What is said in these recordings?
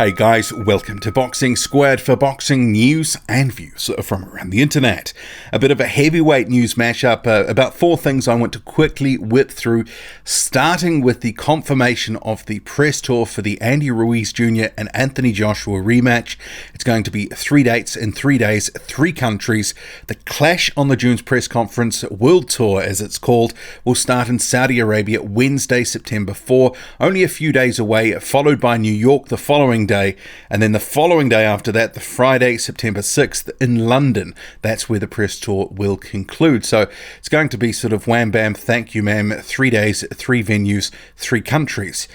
Hey guys, welcome to Boxing Squared for boxing news and views from around the internet. A bit of a heavyweight news mashup, about four things I want to quickly whip through, starting with the confirmation of the press tour for the Andy Ruiz Jr. and Anthony Joshua rematch. It's going to be 3 dates in 3 days, 3 countries. The Clash on the Dunes press conference, World Tour as it's called, will start in Saudi Arabia Wednesday, September 4, only a few days away, followed by New York the following day, and then the following day after that, the Friday, September 6th in London. That's where the press tour will conclude. So it's going to be sort of wham bam, thank you ma'am, 3 days, 3 venues, 3 countries.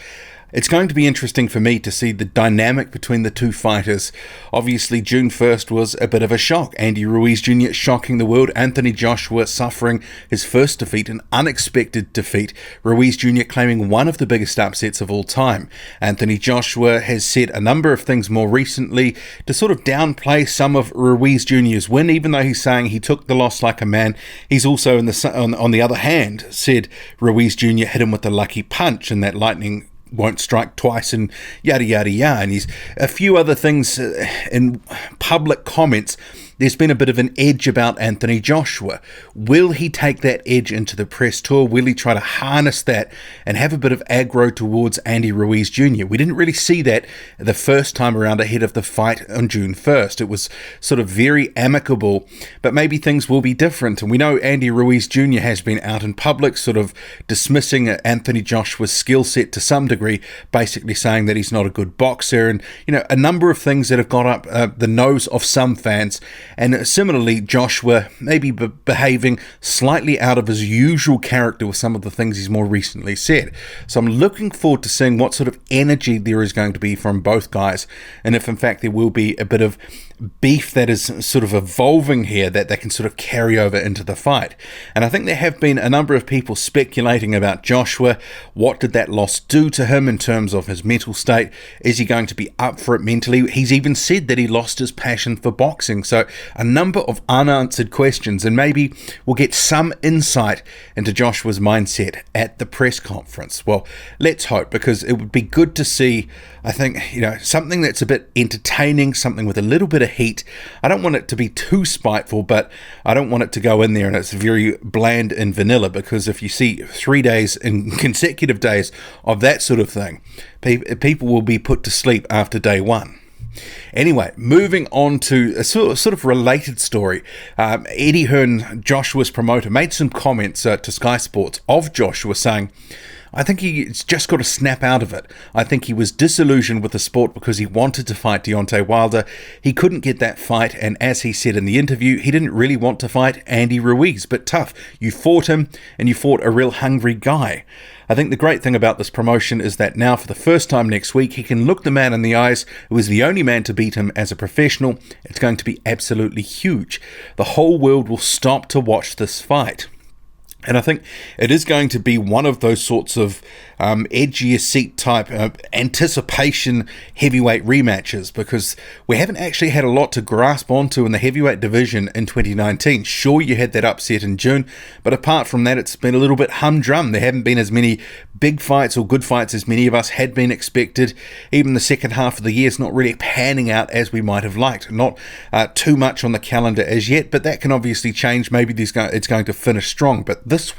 It's going to be interesting for me to see the dynamic between the two fighters. Obviously, June 1st was a bit of a shock. Andy Ruiz Jr. shocking the world. Anthony Joshua suffering his first defeat, an unexpected defeat. Ruiz Jr. claiming one of the biggest upsets of all time. Anthony Joshua has said a number of things more recently to sort of downplay some of Ruiz Jr.'s win, even though he's saying he took the loss like a man. He's also, on the other hand, said Ruiz Jr. hit him with a lucky punch and that lightning won't strike twice and yada yada yada, and he's a few other things in public comments. There's been a bit of an edge about Anthony Joshua. Will he take that edge into the press tour? Will he try to harness that and have a bit of aggro towards Andy Ruiz Jr.? We didn't really see that the first time around ahead of the fight on June 1st. It was sort of very amicable, but maybe things will be different. And we know Andy Ruiz Jr. has been out in public sort of dismissing Anthony Joshua's skill set to some degree, basically saying that he's not a good boxer, and a number of things that have got up the nose of some fans. And similarly, Joshua maybe behaving slightly out of his usual character with some of the things he's more recently said. So I'm looking forward to seeing what sort of energy there is going to be from both guys, and if in fact there will be a bit of beef that is sort of evolving here that they can sort of carry over into the fight. And I think there have been a number of people speculating about Joshua. What did that loss do to him in terms of his mental state? Is he going to be up for it mentally? He's even said that he lost his passion for boxing. So a number of unanswered questions, and maybe we'll get some insight into Joshua's mindset at the press conference. Well, let's hope, because it would be good to see, I think, something that's a bit entertaining, something with a little bit of heat. I don't want it to be too spiteful, but I don't want it to go in there and it's very bland and vanilla, because if you see 3 days in consecutive days of that sort of thing, people will be put to sleep after day one. Anyway, moving on to a sort of related story. Eddie Hearn, Joshua's promoter, made some comments to Sky Sports of Joshua saying, I think he's just got to snap out of it. I think he was disillusioned with the sport because he wanted to fight Deontay Wilder. He couldn't get that fight, and as he said in the interview, he didn't really want to fight Andy Ruiz, but tough. You fought him, and you fought a real hungry guy. I think the great thing about this promotion is that now, for the first time next week, he can look the man in the eyes who was the only man to beat him as a professional. It's going to be absolutely huge. The whole world will stop to watch this fight. And I think it is going to be one of those sorts of edgier seat type anticipation heavyweight rematches, because we haven't actually had a lot to grasp onto in the heavyweight division in 2019. Sure, you had that upset in June, but apart from that, it's been a little bit humdrum. There haven't been as many big fights or good fights as many of us had been expected. Even the second half of the year is not really panning out as we might have liked. Not too much on the calendar as yet, but that can obviously change. Maybe it's going to finish strong, but this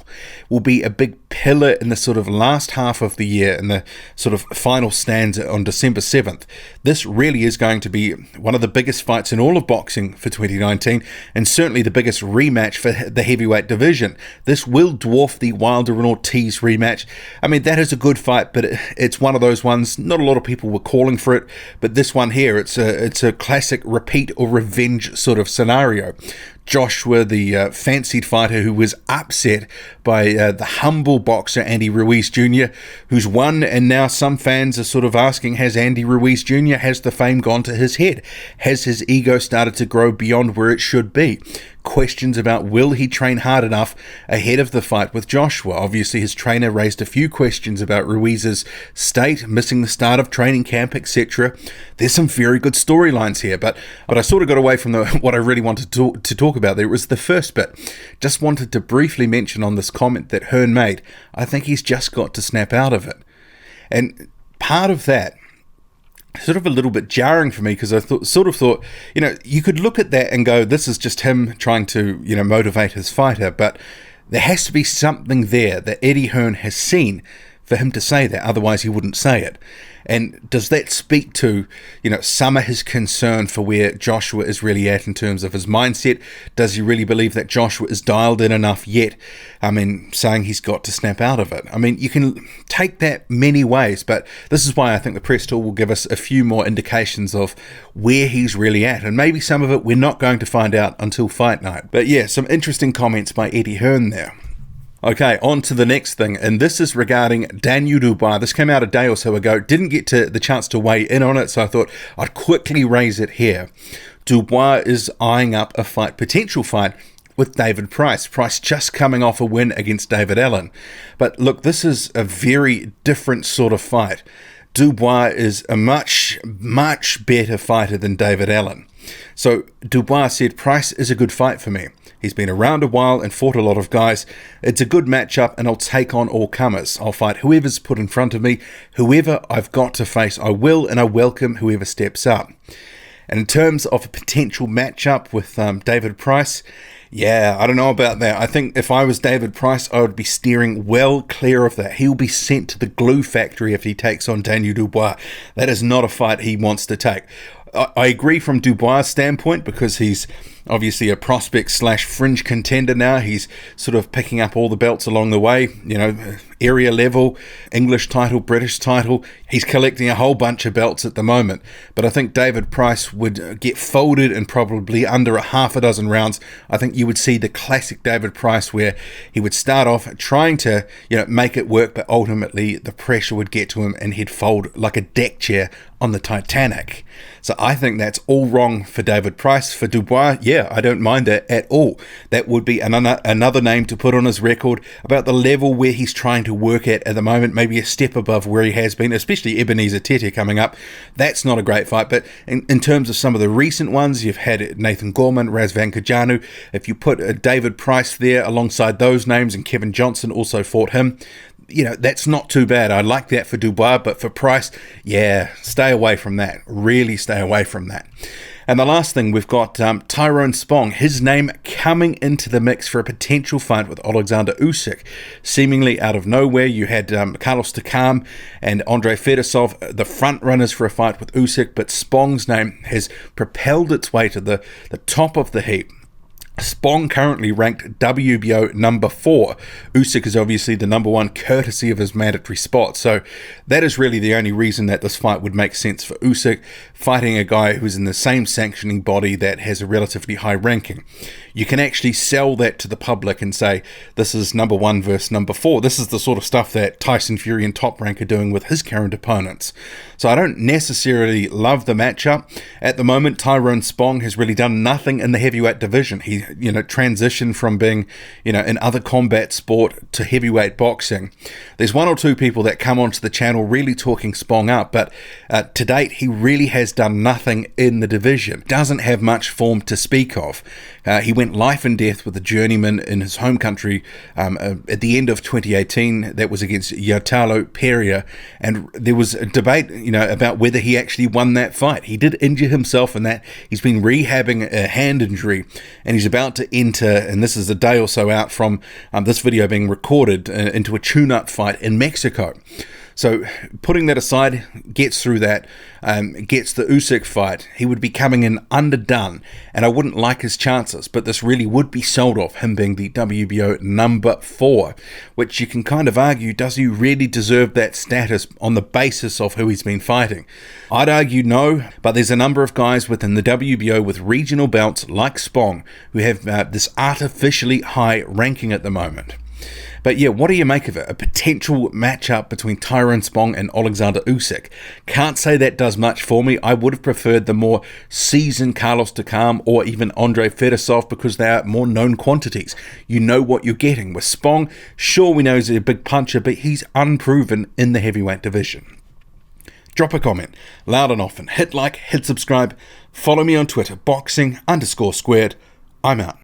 will be a big pillar in the sort of last half of the year, in the sort of final stanza on December 7th. This really is going to be one of the biggest fights in all of boxing for 2019, and certainly the biggest rematch for the heavyweight division. This will dwarf the Wilder and Ortiz rematch. I mean, that is a good fight, but it's one of those ones, not a lot of people were calling for it, but this one here, it's a classic repeat or revenge sort of scenario. Joshua, the fancied fighter who was upset by the humble boxer Andy Ruiz Jr., who's won, and now some fans are sort of asking, has Andy Ruiz Jr., has the fame gone to his head? Has his ego started to grow beyond where it should be? Questions about will he train hard enough ahead of the fight with Joshua. Obviously, his trainer raised a few questions about Ruiz's state, missing the start of training camp, etc. There's some very good storylines here, but I sort of got away from what I really wanted to talk about there. It was the first bit. Just wanted to briefly mention on this comment that Hearn made. I think he's just got to snap out of it. And part of that sort of a little bit jarring for me, because I thought, you could look at that and go, this is just him trying to, motivate his fighter, but there has to be something there that Eddie Hearn has seen for him to say that, otherwise he wouldn't say it. And does that speak to, some of his concern for where Joshua is really at in terms of his mindset? Does he really believe that Joshua is dialed in enough yet? Saying he's got to snap out of it. You can take that many ways, but this is why I think the press tour will give us a few more indications of where he's really at. And maybe some of it we're not going to find out until fight night. But yeah, some interesting comments by Eddie Hearn there. Okay, on to the next thing, and this is regarding Daniel Dubois. This came out a day or so ago. Didn't get to the chance to weigh in on it, so I thought I'd quickly raise it here. Dubois is eyeing up a potential fight with David Price. Price just coming off a win against David Allen. But look, this is a very different sort of fight. Dubois is a much, much better fighter than David Allen. So Dubois said, Price is a good fight for me. He's been around a while and fought a lot of guys. It's a good matchup, and I'll take on all comers. I'll fight whoever's put in front of me. Whoever I've got to face, I will, and I welcome whoever steps up. And in terms of a potential matchup with David Price, yeah, I don't know about that. I think if I was David Price, I would be steering well clear of that. He'll be sent to the glue factory if he takes on Daniel Dubois. That is not a fight he wants to take. I agree from Dubois' standpoint, because he's obviously a prospect / fringe contender now. He's sort of picking up all the belts along the way, area level, English title, British title. He's collecting a whole bunch of belts at the moment. But I think David Price would get folded in probably under a half a dozen rounds. I think you would see the classic David Price where he would start off trying to, make it work, but ultimately the pressure would get to him and he'd fold like a deck chair on the Titanic. So I think that's all wrong for David Price. For Dubois, yeah, I don't mind that at all. That would be another name to put on his record about the level where he's trying to work at the moment, maybe a step above where he has been, especially Ebenezer Tete coming up. That's not a great fight, but in terms of some of the recent ones, you've had Nathan Gorman, Razvan Kajanu. If you put David Price there alongside those names, and Kevin Johnson also fought him, that's not too bad. I like that for Dubois, but for Price, yeah, stay away from that. Really stay away from that. And the last thing, we've got Tyrone Spong, his name coming into the mix for a potential fight with Alexander Usyk. Seemingly out of nowhere, you had Carlos Takam and Andrei Fedosov, the front runners for a fight with Usyk, but Spong's name has propelled its way to the top of the heap. Spong currently ranked WBO number 4. Usyk is obviously the number 1 courtesy of his mandatory spot. So that is really the only reason that this fight would make sense for Usyk, fighting a guy who's in the same sanctioning body that has a relatively high ranking. You can actually sell that to the public and say, this is number 1 versus number 4. This is the sort of stuff that Tyson Fury and Top Rank are doing with his current opponents. So I don't necessarily love the matchup. At the moment, Tyrone Spong has really done nothing in the heavyweight division. He transitioned from being, in other combat sport to heavyweight boxing. There's 1 or 2 people that come onto the channel really talking Spong up, but to date, he really has done nothing in the division. Doesn't have much form to speak of. He went life and death with a journeyman in his home country at the end of 2018. That was against Yotalo Pereira, and there was a debate, about whether he actually won that fight. He did injure himself in that. He's been rehabbing a hand injury, and he's about to enter, and this is a day or so out from this video being recorded, into a tune-up fight in Mexico. So putting that aside, gets through that, gets the Usyk fight. He would be coming in underdone, and I wouldn't like his chances, but this really would be sold off, him being the WBO number 4, which you can kind of argue, does he really deserve that status on the basis of who he's been fighting? I'd argue no, but there's a number of guys within the WBO with regional belts like Spong who have this artificially high ranking at the moment. But yeah, what do you make of it? A potential matchup between Tyrone Spong and Alexander Usyk. Can't say that does much for me. I would have preferred the more seasoned Carlos Takam or even Andrei Fedosov, because they are more known quantities. You know what you're getting. With Spong, sure, we know he's a big puncher, but he's unproven in the heavyweight division. Drop a comment, loud and often. Hit like, hit subscribe. Follow me on Twitter, boxing_squared. I'm out.